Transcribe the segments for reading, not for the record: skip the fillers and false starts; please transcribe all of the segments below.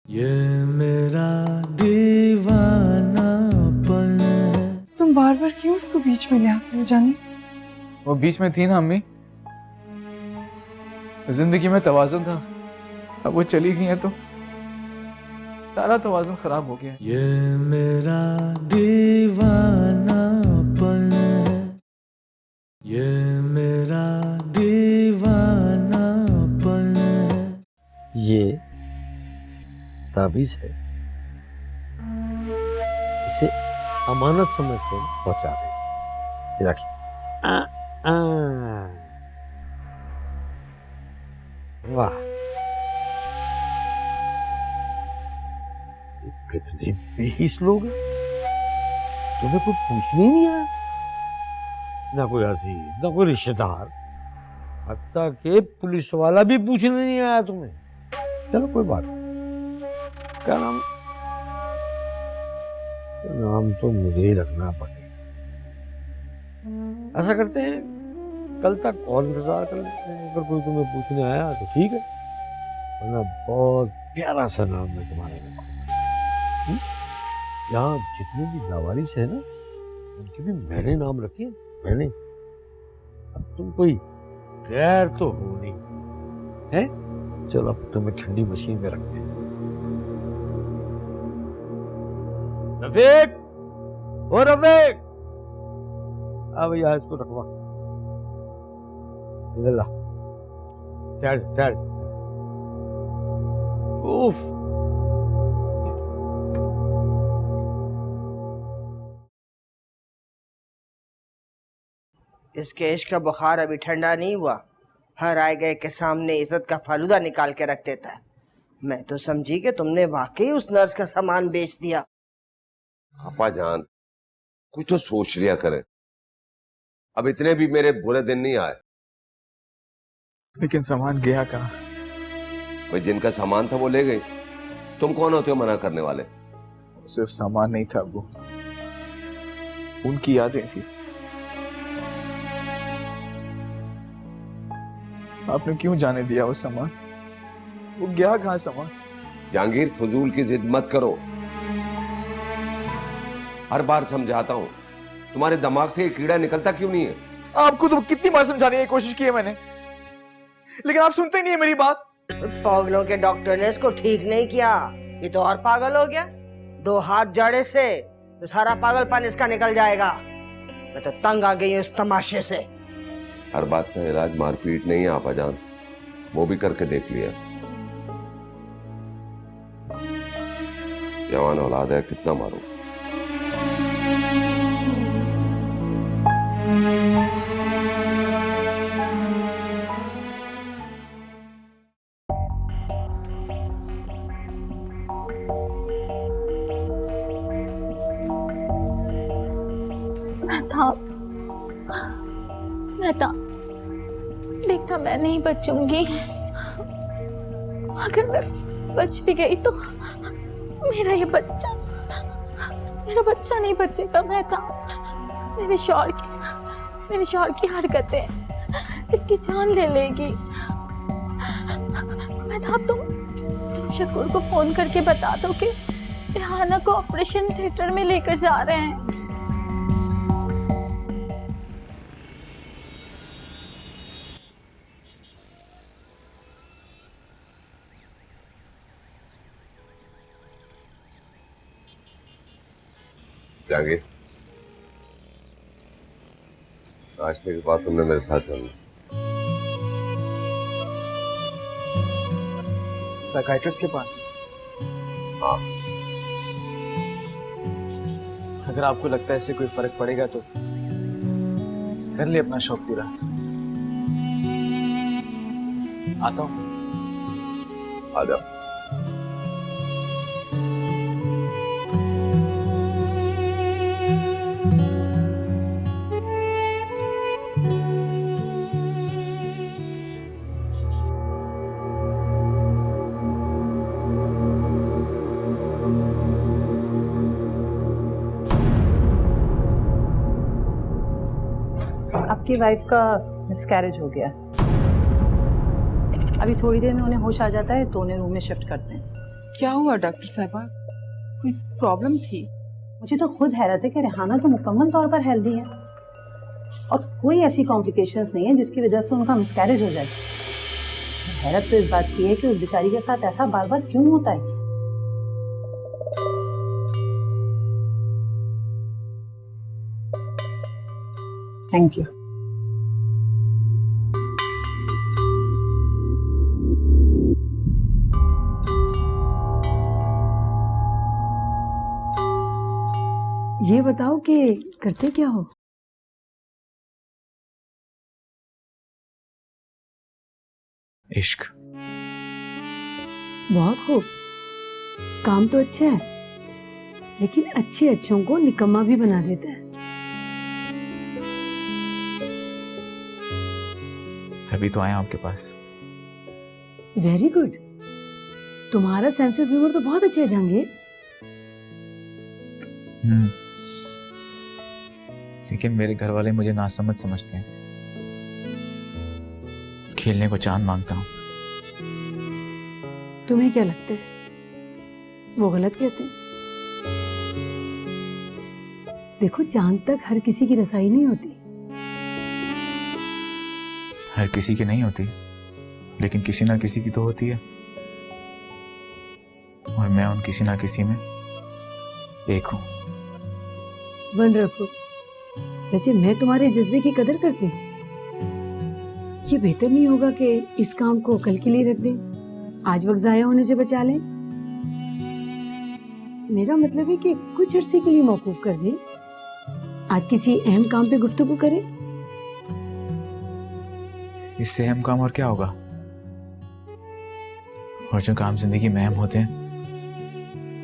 ये मेरा दीवानापन है। तुम बार बार क्यों उसको बीच में ले आते हो जानी? वो बीच में थी ना अम्मी, जिंदगी में तवाज़ुन था, अब वो चली गई है तो सारा तवाज़ुन खराब हो गया। ये मेरा दीवानापन है, ये मेरा दीवानापन है। ये ताबीज है, इसे अमानत समझ कर पहुंचा दे। रखिए। वाह, कितने बेहिस लोग हैं, तुम्हें कोई पूछने ही नहीं आया, ना कोई अजीज ना कोई रिश्तेदार, हत्ता के पुलिस वाला भी पूछने नहीं आया तुम्हें। चलो कोई बात नहीं। क्या नाम? नाम तो मुझे ही रखना पड़ेगा। ऐसा करते हैं, कल तक और इंतजार कर लेते हैं, अगर कोई तुम्हें पूछने आया तो ठीक है, वरना बहुत प्यारा सा नाम है तुम्हारे को। यहाँ जितने भी लावारिस है ना, उनके भी मैंने नाम रखे, मैंने। अब तुम कोई गैर तो हो नहीं है? चलो अब तुम्हें ठंडी मशीन में रखते हैं। रफीक, ओ रफीक, आ भैया इसको रखवा। इधर ला, ठहर जा, ठहर जा। उफ, इसके इश्क का बुखार अभी ठंडा नहीं हुआ, हर आए गए के सामने इज्जत का फालूदा निकाल के रख देता है। मैं तो समझी कि तुमने वाकई उस नर्स का सामान बेच दिया। आपा जान, कुछ तो सोच लिया करें, अब इतने भी मेरे बुरे दिन नहीं आए। लेकिन सामान गया कहाँ? भाई जिनका सामान था वो ले गई, तुम कौन होते हो मना करने वाले? सिर्फ सामान नहीं था वो, उनकी यादें थी। आपने क्यों जाने दिया वो सामान? वो गया कहाँ सामान? जहांगीर, फजूल की जिद मत करो। हर बार समझाता हूं, तुम्हारे दिमाग से ये कीड़ा निकलता क्यों नहीं है? आपको तो कितनी बार समझाने की कोशिश की है मैंने, लेकिन आप सुनते ही नहीं है मेरी बात। पागलों के डॉक्टर ने इसको ठीक नहीं किया, ये तो और पागल हो गया। 2 हाथ जड़े से तो सारा पागलपन इसका निकल जाएगा। मैं तो तंग आ गई हूँ इस तमाशे से। हर बात का इलाज मारपीट नहीं है आपा जान, वो भी करके देख लिया। जवान औलाद है, कितना मारो। रहता देखता मैं नहीं बचूंगी। अगर मैं बच भी गई तो मेरा बच्चा नहीं बचेगा। मेरे शौहर की हरकतें इसकी जान ले लेगी। तुम शकूर को फोन करके बता दो कि रिहाना को ऑपरेशन थिएटर में लेकर जा रहे हैं। जहांगीर, नाश्ते के बाद तुमने मेरे साथ चलना। साइकियाट्रिस्ट के पास? हाँ। अगर आपको लगता है इससे कोई फर्क पड़ेगा तो कर ले अपना शौक पूरा। आता हूँ। आ जाओ। आपकी वाइफ का मिसकैरेज हो गया। अभी थोड़ी देर में उन्हें होश आ जाता है तो उन्हें रूम में शिफ्ट करते हैं। क्या हुआ डॉक्टर साहबा? कोई प्रॉब्लम थी? मुझे तो खुद हैरत है कि रेहाना तो मुकम्मल तौर पर हेल्दी है और कोई ऐसी कॉम्प्लिकेशंस नहीं है जिसकी वजह से उनका मिसकैरेज हो जाए। हैरत तो इस बात की है कि उस बेचारी के साथ ऐसा बार बार क्यों होता है। Thank you. ये बताओ कि करते क्या हो? इश्क। बहुत खूब, काम तो अच्छा है, लेकिन अच्छे अच्छों को निकम्मा भी बना देता है। तभी तो आया आपके पास। वेरी गुड, तुम्हारा सेंस ऑफ ह्यूमर तो बहुत अच्छा है जहांगीर। लेकिन मेरे घर वाले मुझे नासमझ समझते हैं। खेलने को चांद मांगता हूँ। तुम्हें क्या लगता है वो गलत कहते हैं? देखो, चांद तक हर किसी की रसाई नहीं होती। हर किसी की नहीं होती, लेकिन किसी ना किसी की तो होती है, और मैं उन किसी ना किसी में एक हूँ। वंडरफुल। वैसे मैं तुम्हारे जज्बे की कदर करती हूँ। ये बेहतर नहीं होगा कि इस काम को कल के लिए रख दें, आज वक्त जाया होने से बचा लें? मेरा मतलब है कि कुछ अरसे के लिए मौकूफ कर दें, आज किसी अहम काम पे गुफ्तगू करें। इससे अहम काम और क्या होगा? और जो काम जिंदगी में अहम होते हैं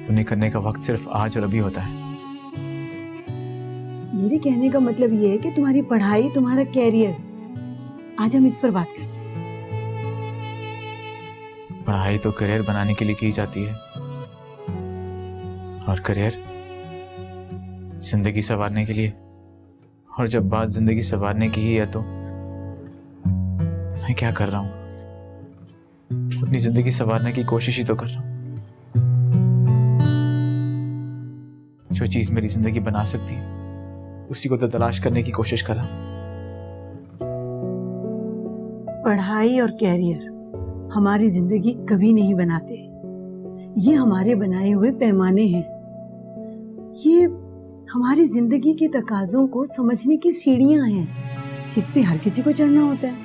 उन्हें करने का वक्त सिर्फ आज और अभी होता है। मेरे कहने का मतलब ये है कि तुम्हारी पढ़ाई, तुम्हारा कैरियर, आज हम इस पर बात करते हैं। पढ़ाई तो करियर बनाने के लिए की जाती है, और करियर जिंदगी संवारने के लिए। और जब बात जिंदगी संवारने की ही है तो मैं क्या कर रहा हूं? अपनी जिंदगी संवारने की कोशिश ही तो कर रहा हूं। जो चीज मेरी जिंदगी बना सकती है उसी को तो तलाश करने की कोशिश कर रहा हूं। पढ़ाई और कैरियर हमारी जिंदगी कभी नहीं बनाते। ये हमारे बनाए हुए पैमाने हैं। ये हमारी जिंदगी के तकाजों को समझने की सीढ़ियां हैं जिस पे हर किसी को चढ़ना होता है।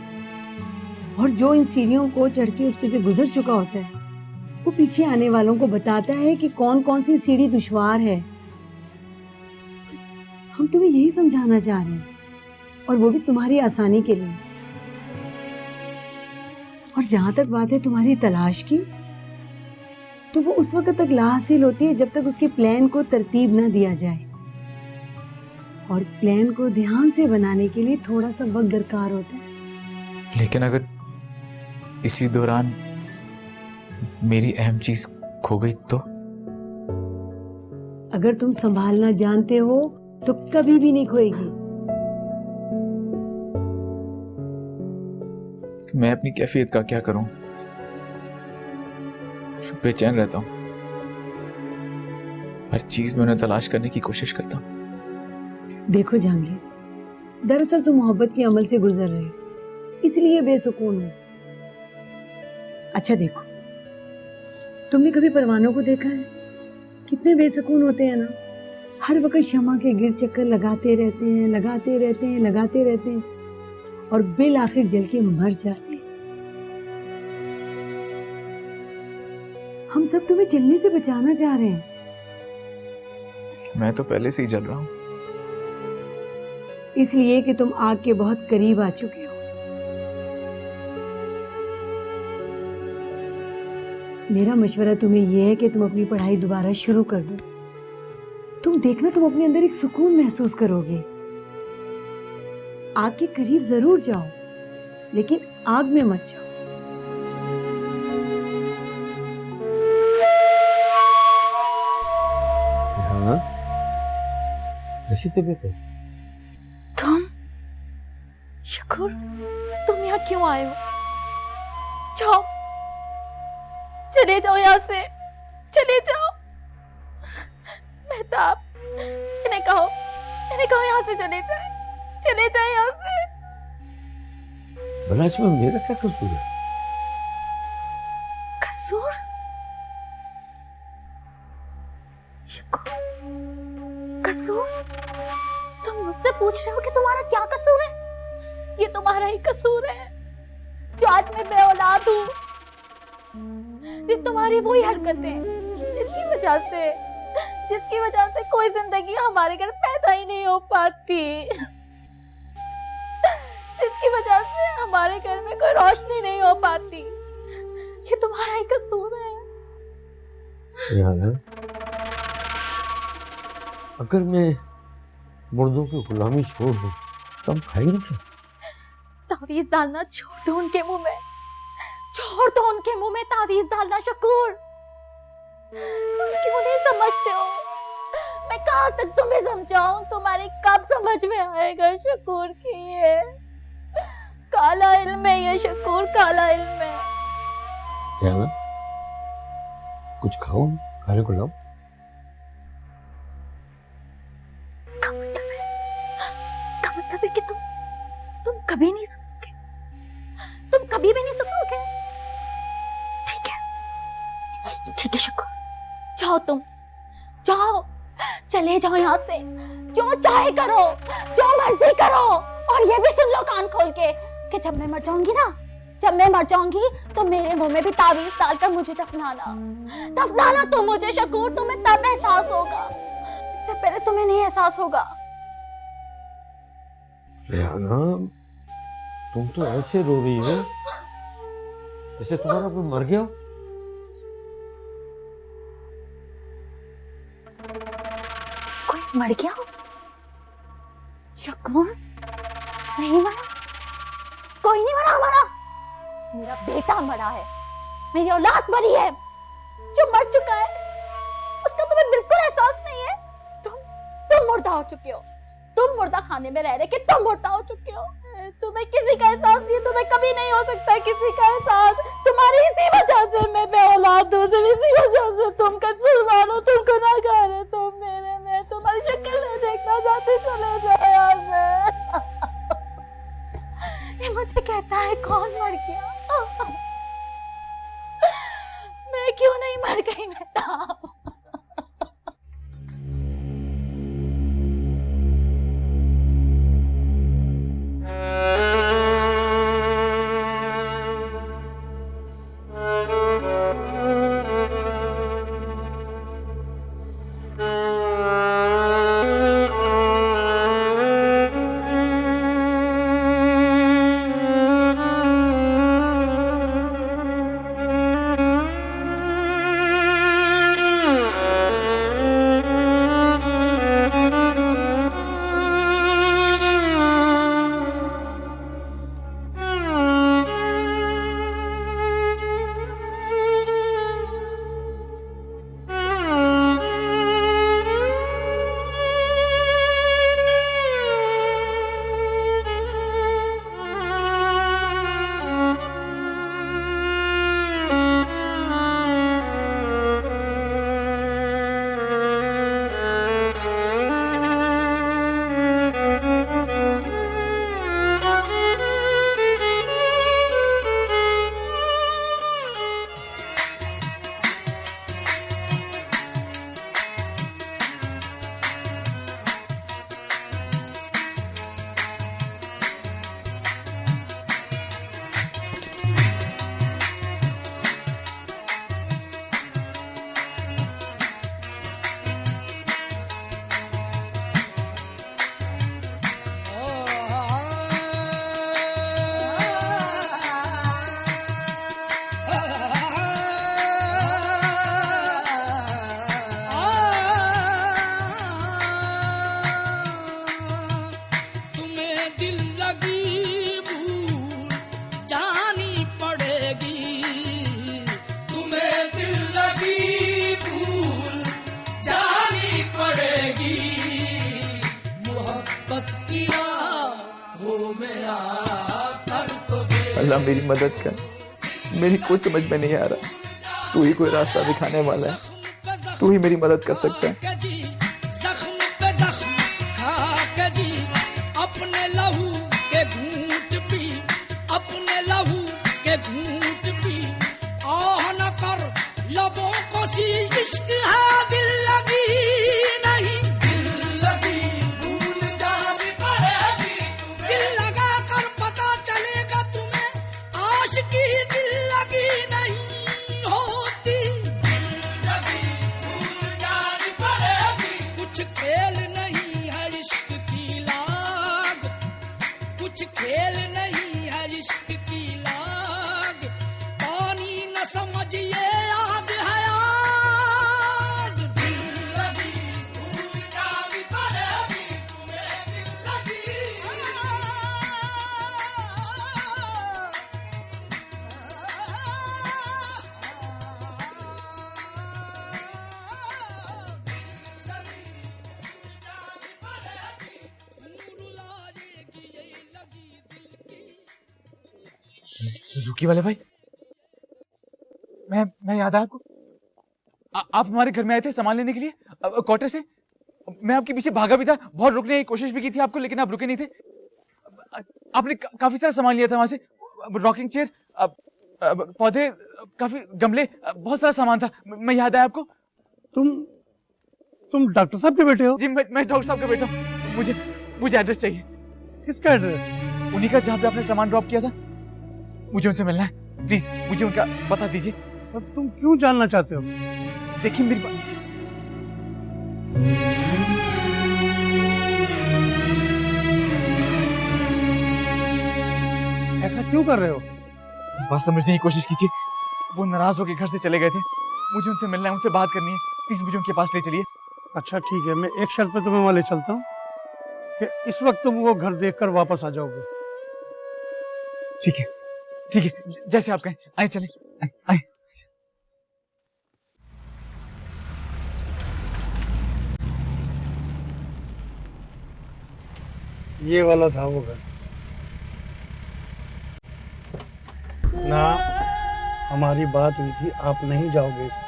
और जो इन सीढ़ियों को चढ़ के उस पे से गुजर चुका होता है वो पीछे आने वालों को बताता है कि कौन कौन सी सीढ़ी दुश्वार है। बस हम तुम्हें यही समझाना चाह रहे हैं, और वो भी तुम्हारी आसानी के लिए। और जहां तक बात है तुम्हारी तलाश की, तो वो उस वक्त तक ला हासिल होती है जब तक उसके प्लान को तरतीब ना दिया जाए। और प्लान को ध्यान से बनाने के लिए थोड़ा सा वक्त दरकार होता है। लेकिन अगर इसी दौरान मेरी अहम चीज खो गई तो? अगर तुम संभालना जानते हो तो कभी भी नहीं खोएगी। मैं अपनी कैफियत का क्या करूं? बेचैन रहता हूं। हर चीज में उन्हें तलाश करने की कोशिश करता हूं। देखो जहांगीर, दरअसल तुम मोहब्बत के अमल से गुजर रहे हो, इसलिए बेसुकून हो। अच्छा देखो, तुमने कभी परवानों को देखा है? कितने बेसुकून होते हैं ना। हर वक्त शमा के गिर चक्कर लगाते रहते हैं, लगाते रहते हैं, लगाते रहते हैं, और बिल आखिर जल के मर जाते हैं। हम सब तुम्हें जलने से बचाना चाह रहे हैं। मैं तो पहले से ही जल रहा हूं। इसलिए कि तुम आग के बहुत करीब आ चुके हो। मेरा मशवरा तुम्हें यह है कि तुम अपनी पढ़ाई दोबारा शुरू कर दो। तुम देखना, तुम अपने अंदर एक सुकून महसूस करोगे। आग के करीब जरूर जाओ, लेकिन आग में मत जाओ। हाँ, कैसी तबीयत है? तुम शकूर, तुम यहाँ क्यों आए हो? जाओ, चले जाओ यहाँ से। चले जाओ। मेहताब, इन्हें कहो यहाँ से चले जाए यहाँ से। भला इसमें मेरा क्या कसूर है? कसूर? कसूर? तुम मुझसे पूछ रहे हो कि तुम्हारा क्या कसूर है? ये तुम्हारा ही कसूर है जो आज मैं बेऔलाद हूँ। ये तुम्हारी वही हरकतें जिसकी वजह से कोई जिंदगी हमारे घर पैदा ही नहीं हो पाती, जिसकी वजह से हमारे घर में कोई रोशनी नहीं हो पाती। ये तुम्हारा ही कसूर है। यार, अगर मैं मुर्दों की गुलामी छोड़ दूं तब खाएंगे क्या? तावीज डालना छोड़ दो उनके मुंह में तावीज डालना। शकूर, तुम क्यों नहीं समझते हो? मैं कहाँ तक तुम्हें समझाऊं? तुम्हारी कब समझ में आएगा शकूर की ये काला इल्म है। ये शकूर काला इल्म है। यार, कुछ खाओ, खाने को लाओ। इसका मतलब है कि तुम कभी नहीं सुनोगे। तुम कभी भी नहीं सुनोगे। ठीक है शुक्र, जाओ, चले जाओ यहाँ से। जो चाहे करो, जो मर्जी करो। और ये भी सुन लो कान खोल के कि जब मैं मर जाऊंगी तो मेरे मुंह में भी तावीज डालकर मुझे दफनाना तो मुझे शकूर, तुम्हें तब एहसास होगा। इससे पहले तुम्हें नहीं एहसास होगा। रेहाना, तुम तो ऐसे रो रही हो जैसे तुम्हारा कोई मर गया हो। कोई मर गया हो? शकूर, नहीं मरा, कोई नहीं मरा हमारा। मेरा बेटा मरा है, मेरी औलाद मरी है। जो मर चुका है उसका तुम्हें बिल्कुल एहसास नहीं है। तुम मुर्दा हो चुके हो। तुम मुर्दा खाने में रह रहे कि तुम मुर्दा हो चुके हो। तुम्हें किसी का एहसास नहीं है। तुम्हें कभी नहीं हो सकता किसी का एहसास। तुम्हारी इसी वजह से मैं बेऔलाद हूँ। सिर्फ इसी वजह से तुम कसूरवार हो, तुम गुनाहगार हो। तुम मेरे में तुम्हारी शक्ल नहीं देखना चाहते, चले जाओ यहाँ से। ये मुझे कहता है कौन मर गया? मैं क्यों नहीं मर गई? मेहताब, अल्लाह मेरी मदद कर। मेरी कुछ समझ में नहीं आ रहा। तू ही कोई रास्ता दिखाने वाला है। तू ही मेरी मदद कर सकता है। जख्म पे जख्म खा के जी, अपने लहू के घूंट पी, अपने लहू के घूंट पी, आह न कर लबों को सी, इश्क है दिल लगी नहीं, दिल लगी भूल जानी पड़ेगी, दिल लगा कर पता चलेगा तुम्हें, आशिकी दिल लगी नहीं होती, कुछ खेल नहीं है इश्क की लाग, कुछ खेल नहीं है इश्क की लाग, पानी न समझिए आग है आग, दिल लगी भूल जानी पड़ेगी तुम्हें, दिल लगी सुजुकी वाले भाई, मैं याद है आपको? आप हमारे घर में आए थे सामान लेने के लिए क्वार्टर से। मैं आपके पीछे भागा भी था, बहुत रुकने की कोशिश भी की थी आपको, लेकिन आप रुके नहीं थे। आपने काफी सारा सामान लिया था वहां से, रॉकिंग चेयर, पौधे, काफी गमले, बहुत सारा सामान था। मैं याद है आपको? तुम डॉक्टर साहब के बेटे हो? जी मैं डॉक्टर साहब का बेटा हूँ। मुझे एड्रेस चाहिए। किसका एड्रेस? उन्हीं का, जहाँ पे आपने सामान ड्रॉप किया था। मुझे उनसे मिलना है, प्लीज मुझे उनका बता दीजिए। और तुम क्यों जानना चाहते हो? देखिए मेरी बात, ऐसा क्यों कर रहे हो? बात समझने की कोशिश कीजिए। वो नाराज होकर घर से चले गए थे, मुझे उनसे मिलना है, उनसे बात करनी है। प्लीज मुझे उनके पास ले चलिए। अच्छा ठीक है, मैं एक शर्त पे तुम्हें वहां ले चलता हूँ कि इस वक्त तुम वो घर देखकर वापस आ जाओगे। ठीक है, जैसे आप कहें। आए चले, आए। ये वाला था वो घर ना, हमारी बात हुई थी, आप नहीं जाओगे इसमें।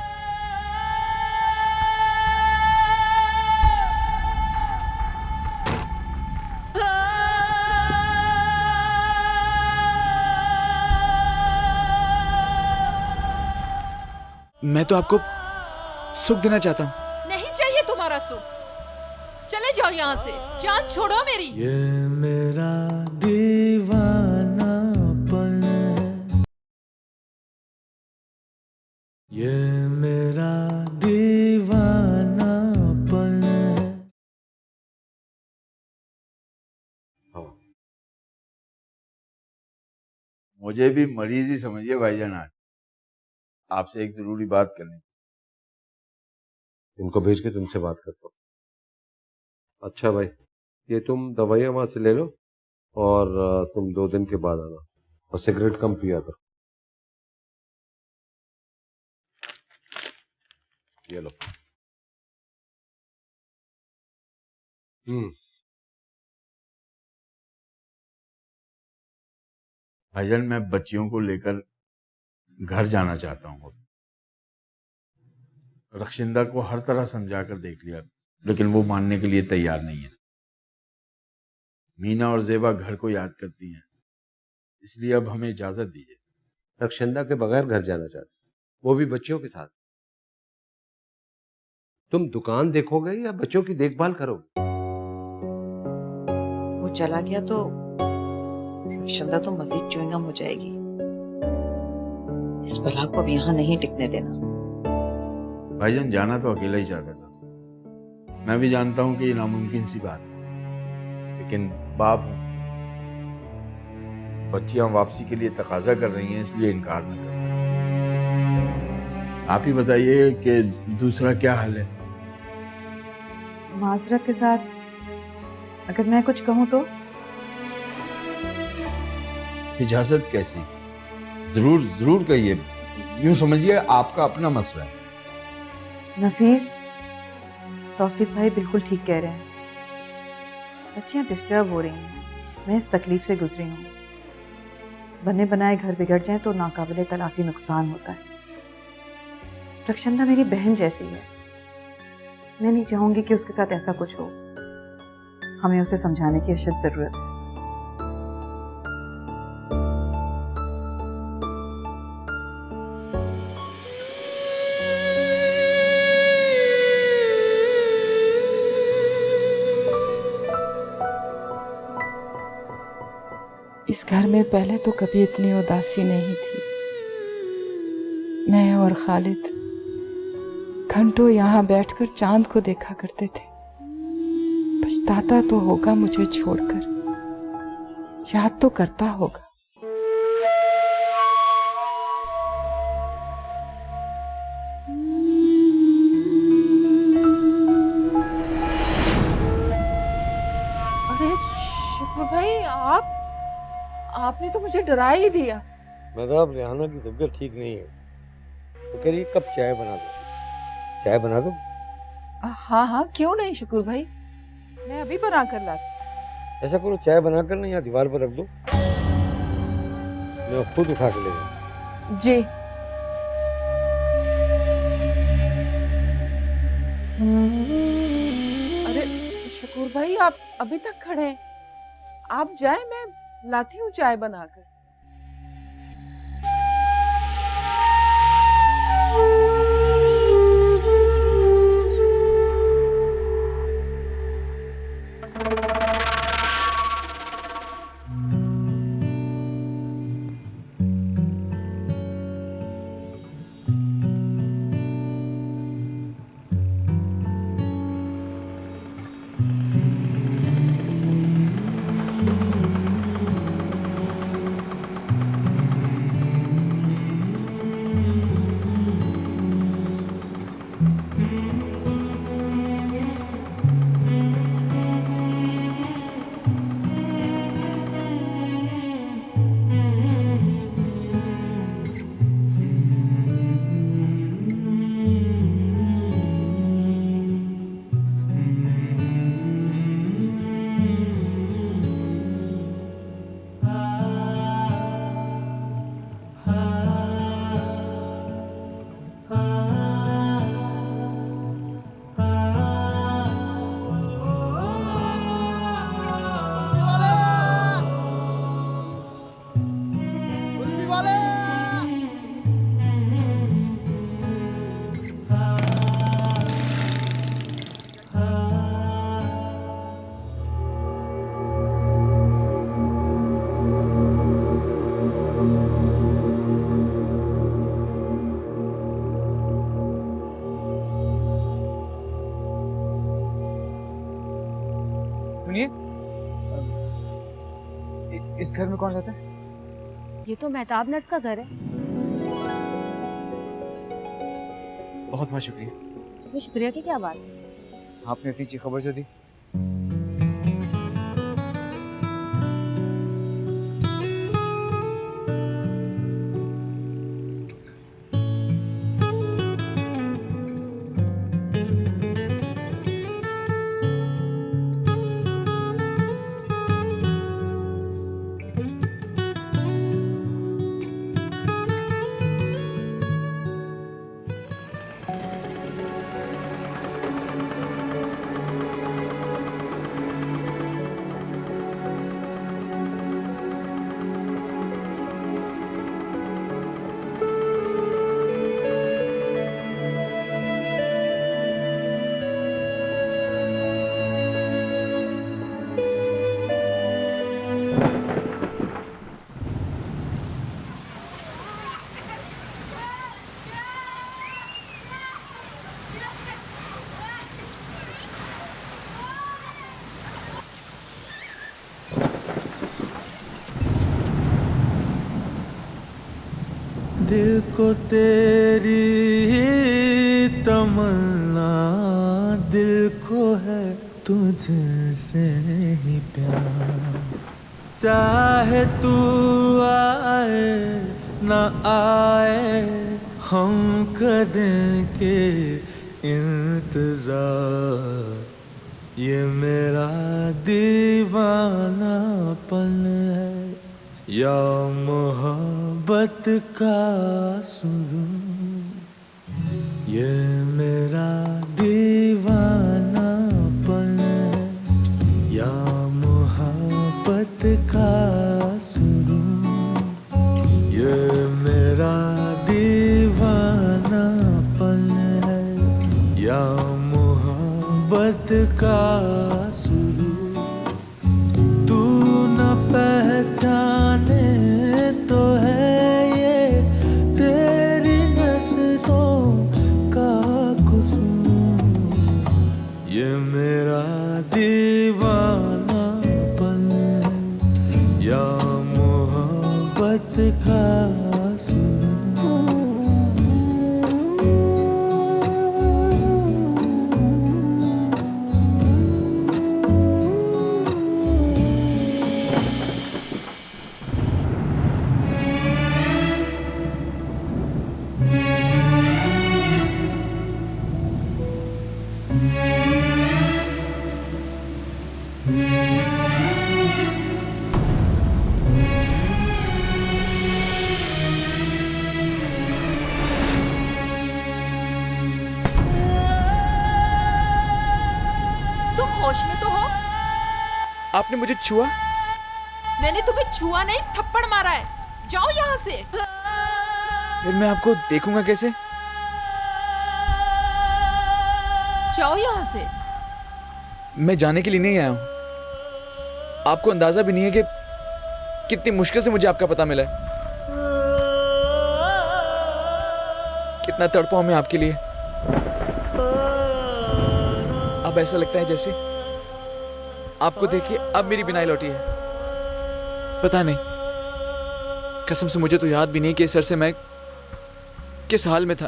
मैं तो आपको सुख देना चाहता हूँ। नहीं चाहिए तुम्हारा सुख, चले जाओ यहाँ से, जान छोड़ो मेरी। ये मेरा दीवानापन है, ये मेरा दीवानापन है। मुझे भी मरीज ही समझिए भाईजान, आज आपसे एक जरूरी बात करनी। इनको भेज के तुमसे बात करता हूँ। अच्छा भाई, ये तुम दवाइयाँ वहां से ले लो और तुम 2 दिन के बाद आना, और सिगरेट कम पिया करो। ये लो। भाईजान, मैं बच्चियों को लेकर घर जाना चाहता हूँ। रक्षिंदा को हर तरह समझा कर देख लिया, लेकिन वो मानने के लिए तैयार नहीं है। मीना और जेबा घर को याद करती हैं, इसलिए अब हमें इजाजत दीजिए। रक्षिंदा के बगैर घर जाना चाहते, वो भी बच्चियों के साथ। तुम दुकान देखोगे या बच्चों की देखभाल करोगे? वो चला गया तो रक्षिंदा तो मजीद च्युइंगम हो जाएगी। इस बला को अब यहाँ नहीं टिकने देना। भाईजान, जाना तो अकेला ही चाहता था। मैं भी जानता हूं कि ये नामुमकिन सी बात है, लेकिन बाप हूं। बच्चियां वापसी के लिए तकाजा कर रही हैं, इसलिए इनकार न कर सकता। आप ही बताइए कि दूसरा क्या हाल है? माजरत के साथ अगर मैं कुछ कहूँ तो? इजाजत कैसी? जरूर जरूर कहिए। यूं समझिए आपका अपना मसला है। नफीस, तौसीफ भाई बिल्कुल ठीक कह रहे हैं। बच्चियां डिस्टर्ब हो रही हैं, मैं इस तकलीफ से गुजरी हूँ। बने बनाए घर बिगड़ जाएं तो नाकाबिले तलाफी नुकसान होता है। रक्षिंदा मेरी बहन जैसी है, मैं नहीं चाहूंगी कि उसके साथ ऐसा कुछ हो। हमें उसे समझाने की अशद जरूरत है। इस घर में पहले तो कभी इतनी उदासी नहीं थी। मैं और खालिद घंटों यहाँ बैठकर चांद को देखा करते थे। पछताता तो होगा मुझे छोड़कर, याद तो करता होगा। अरे शुक्र भाई, आपने तो मुझे डरा ही दिया। मैडम, रेहाना की तबीयत ठीक नहीं है तो कह रही कब चाय बना दो। चाय बना दो? हाँ हाँ, क्यों नहीं शुक्र भाई, मैं अभी बना कर लाती। ऐसा करो, चाय बनाकर ना यहाँ दीवार पर रख दो, मैं खुद उठा के ले जाऊँ। जी। अरे शुक्र भाई, आप अभी तक खड़े हैं, आप जाए, मैं लाती हूँ चाय बनाकर। सुनिए, इस घर में कौन रहता है? ये तो मेहताब नर्स का घर है। बहुत बहुत शुक्रिया। इसमें शुक्रिया की क्या बात? आपने इतनी अच्छी खबर जो दी। दिल को तेरी तमन्ना, दिल को है तुझसे ही प्यार। चाहे तू आए ना आए, हम करेंगे इंतजार। ये मेरा दीवानापन है या मोहब्बत का सुरूर, ये मेरा दीवाना या मोहब्बत का शुरू तू न पहचाने तो है ये तेरी नज़रों का कसूर। ये मेरा दीवानापन है या मोहब्बत का आपने मुझे छुआ? मैंने तुम्हें छुआ नहीं, थप्पड़ मारा है। जाओ यहाँ से। फिर मैं आपको देखूंगा कैसे? जाओ यहाँ से। मैं जाने के लिए नहीं आया हूँ। आपको अंदाजा भी नहीं है कि कितनी मुश्किल से मुझे आपका पता मिला है। कितना तड़पा हूं मैं आपके लिए। अब ऐसा लगता है जैसे आपको देखिए अब मेरी बिनाई लौटी है। पता नहीं, कसम से मुझे तो याद भी नहीं कि इस अरसे मैं किस हाल में था।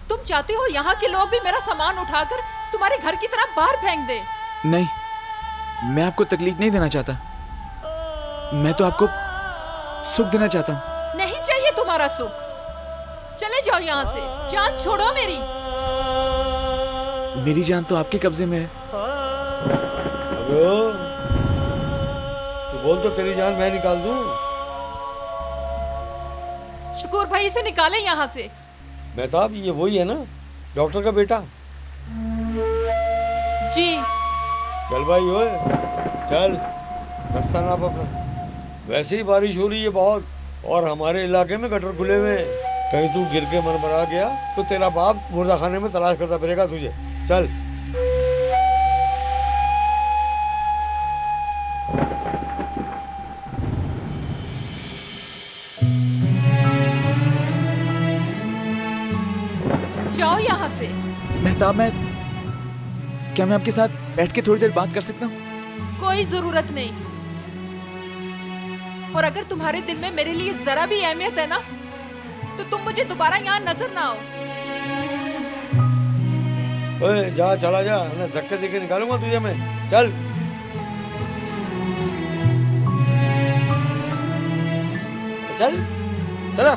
तुम चाहते हो यहाँ के लोग भी मेरा सामान उठाकर तुम्हारे घर की तरफ बाहर फेंक दे? नहीं, मैं आपको तकलीफ नहीं देना चाहता। मैं तो आपको सुख देना चाहता हूँ। नहीं चाहिए तुम्हारा सुख। चले जाओ यहाँ से। जान छोड़ो मेरी। मेरी जान तो आपके कब्जे में है। तो बोल तो तेरी जान मैं निकाल दूं। शकूर भाई इसे निकाले यहाँ से। मेहताब ये वही है ना, डॉक्टर का बेटा? जी। चल भाई ओए चल, रास्ता नाप अपना। वैसे ही बारिश हो रही है बहुत और हमारे इलाके में गटर खुले हुए हैं। कहीं तू गिर के मरमरा गया तो तेरा बाप मुर्दाखाने में तलाश करता फिरेगा तुझे। चल। जाओ यहाँ से। मेहताब क्या मैं आपके साथ बैठ के थोड़ी देर बात कर सकता हूँ? कोई जरूरत नहीं। और अगर तुम्हारे दिल में मेरे लिए जरा भी अहमियत है ना, तो तुम मुझे दोबारा यहाँ नजर ना आओ। ओए जा, चला जा, मैं धक्के देके निकालूंगा तुझे मैं। चल। चल चला।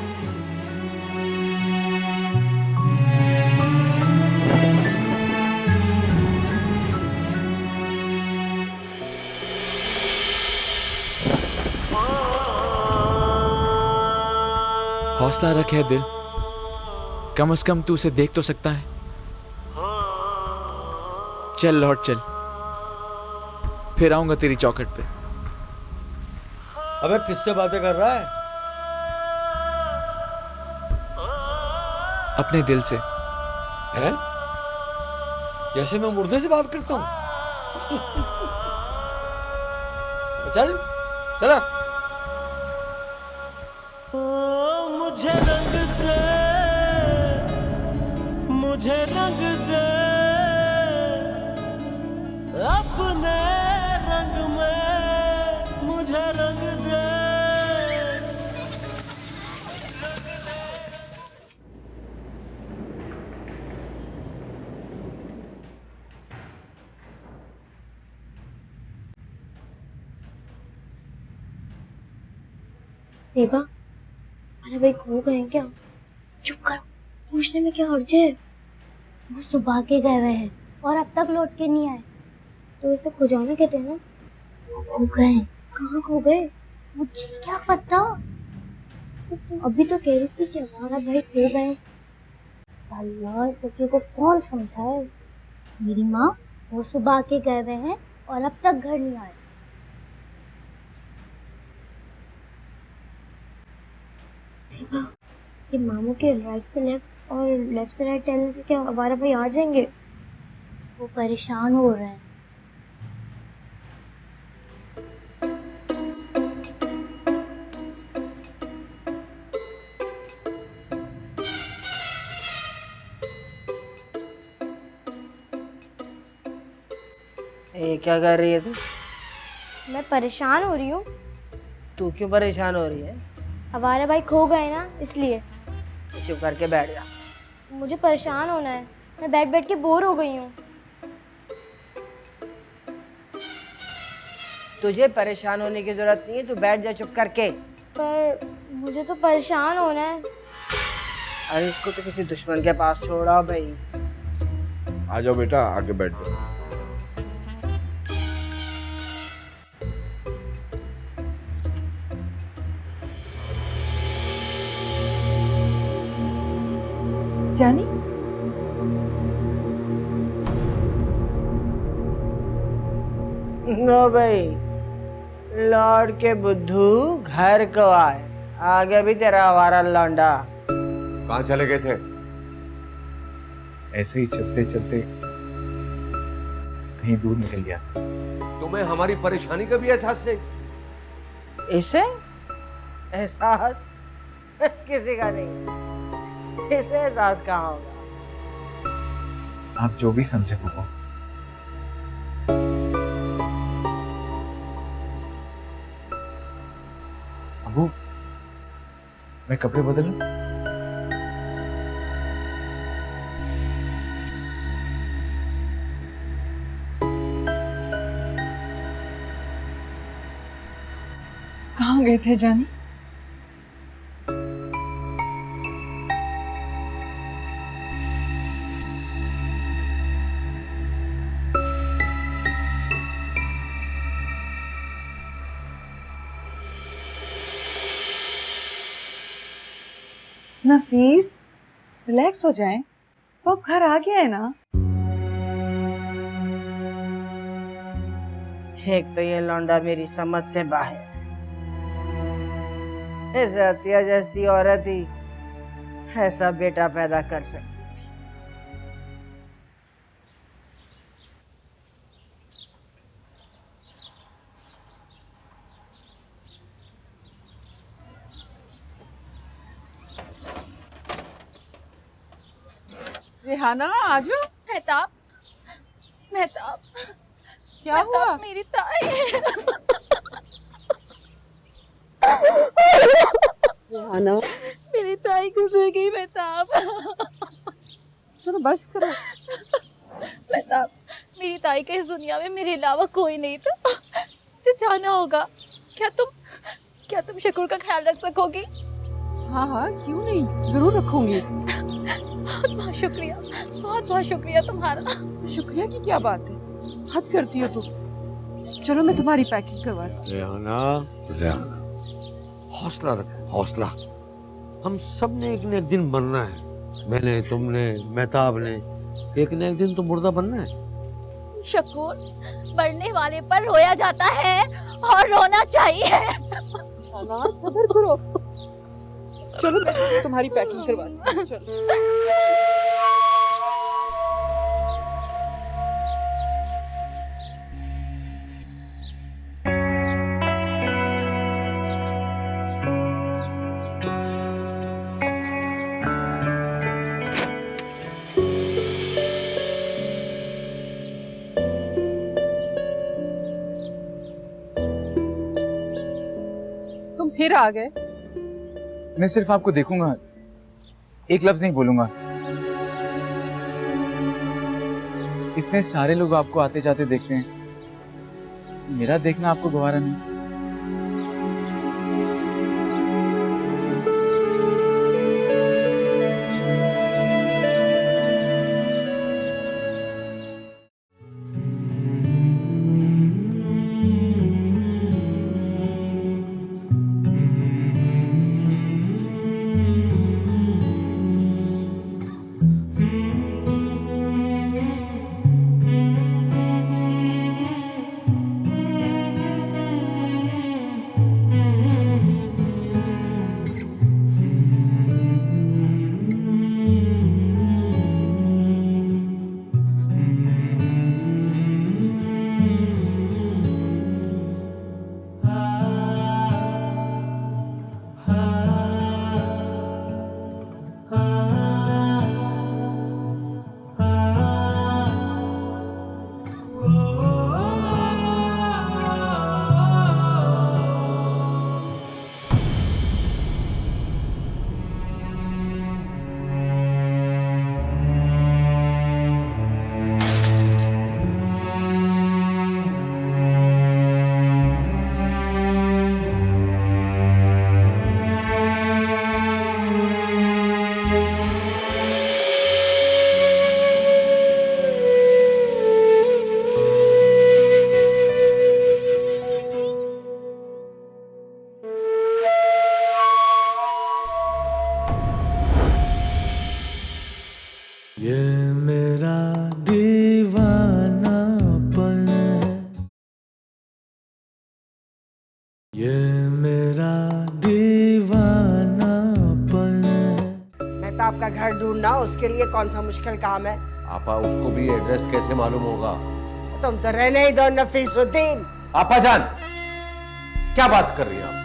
हौसला रखे है दिल, कम से कम तू उसे देख तो सकता है। चल लौट चल, फिर आऊंगा तेरी चौखट पे। अबे किससे बातें कर रहा है? अपने दिल से। हैं? जैसे मैं मुर्दे से बात करता हूँ। चल चला। मुझे रंग दे, मुझे रंग दे, अपने रंग में मुझे रंग दे। देवा, अरे भाई खो गए हैं क्या? चुप करो, पूछने में क्या हर्ज है? वो सुबह के गए हुए हैं और अब तक लौट के नहीं आए, तो इसे खो जाना कहते हैं ना। वो खो गए। कहाँ खो गए? मुझे क्या पता। तो तुम अभी तो कह रही थी कि हमारा भाई खो गए। अल्लाह, इस बच्चे को कौन समझाए? मेरी माँ, वो सुबह के गए हुए हैं और अब तक घर नहीं आए। ये मामू के राइट से लेफ्ट और लेफ्ट से राइट टहलने से क्या आवारा भाई आ जाएंगे? वो परेशान हो रहे हैं। ये क्या कर रही है तू? मैं परेशान हो रही हूँ। तू क्यों परेशान हो रही है? आवारा भाई खो गए ना, इसलिए। चुप करके बैठ जा। मुझे परेशान होना है, मैं बैठ बैठ के बोर हो गई हूँ। तुझे परेशान होने की जरूरत नहीं है, तू बैठ जा चुप करके। पर मुझे तो परेशान होना है। अरे इसको तो किसी दुश्मन के पास छोड़ा भाई। आ जाओ बेटा, आगे बैठ जाओ। जानी, नो भाई, लौट के बुद्धू घर को आए। आगे भी तेरा आवारा लौंडा। कहाँ चले गए थे? ऐसे ही चलते चलते कहीं दूर निकल गया था। तुम्हें हमारी परेशानी का भी एहसास नहीं? इसे एहसास किसी का नहीं। इसे एहसास कहाँ होगा? आप जो भी समझे पापा। अबू, मैं कपड़े बदल लूं? कहाँ गए थे जानी? नफीस, रिलैक्स हो जाएं। वो अब घर आ गया है ना। एक तो ये लौंडा मेरी समझ से बाहर। इस अतिया जैसी औरत ही ऐसा बेटा पैदा कर सकती थी। रेहाना, आ जाओ। मेहताब, मेहताब, क्या हुआ? मेरी ताई। रेहाना, मेरी ताई गुजर गई मेहताब। चलो बस करो। मेहताब, मेरी ताई का इस दुनिया में मेरे अलावा कोई नहीं था। मुझे जाना होगा। क्या तुम शकूर का ख्याल रख सकोगी? हाँ हाँ, क्यों नहीं, जरूर रखूंगी। बहुत बहुत शुक्रिया, बहुत बहुत शुक्रिया तुम्हारा। शुक्रिया की क्या बात है, हद करती हो तुम। चलो मैं तुम्हारी पैकिंग करवा रही हूँ। रेहाना, रेहाना, हौसला रखो, हौसला। हम सब ने एक न एक दिन मरना है। मैंने, तुमने, मेहताब ने, एक न एक दिन तो मुर्दा बनना है। शकूर, मरने वाले पर रोया जाता है और रोना चाहिए। सब्र करो। चलो मैं तुम्हारी पैकिंग करवाती हूँ। चलो। तुम फिर आ गए। मैं सिर्फ आपको देखूंगा, एक लफ्ज नहीं बोलूंगा। इतने सारे लोग आपको आते जाते देखते हैं, मेरा देखना आपको गवारा नहीं। मेरा दीवानापन है, ये मेरा दीवानापन है। मैं तो आपका घर ढूंढना उसके लिए कौन सा मुश्किल काम है? आपा उसको भी एड्रेस कैसे मालूम होगा? तुम तो रहने ही दो नफीसुद्दीन। आपा जान क्या बात कर रही हैं आप?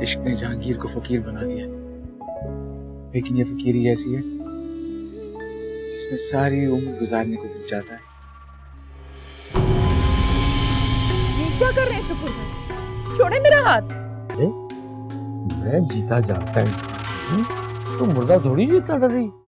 इश्क ने जहांगीर को फकीर बना दिया, लेकिन ये फकीरी ऐसी है जिसमें सारी उम्र गुजारने को दिल चाहता है। ये क्या कर रहे हैं शुक्र भाई? छोड़े मेरा हाथ। मैं जीता जागता इंसान हूं, तो मुर्दा थोड़ी जीता डरी।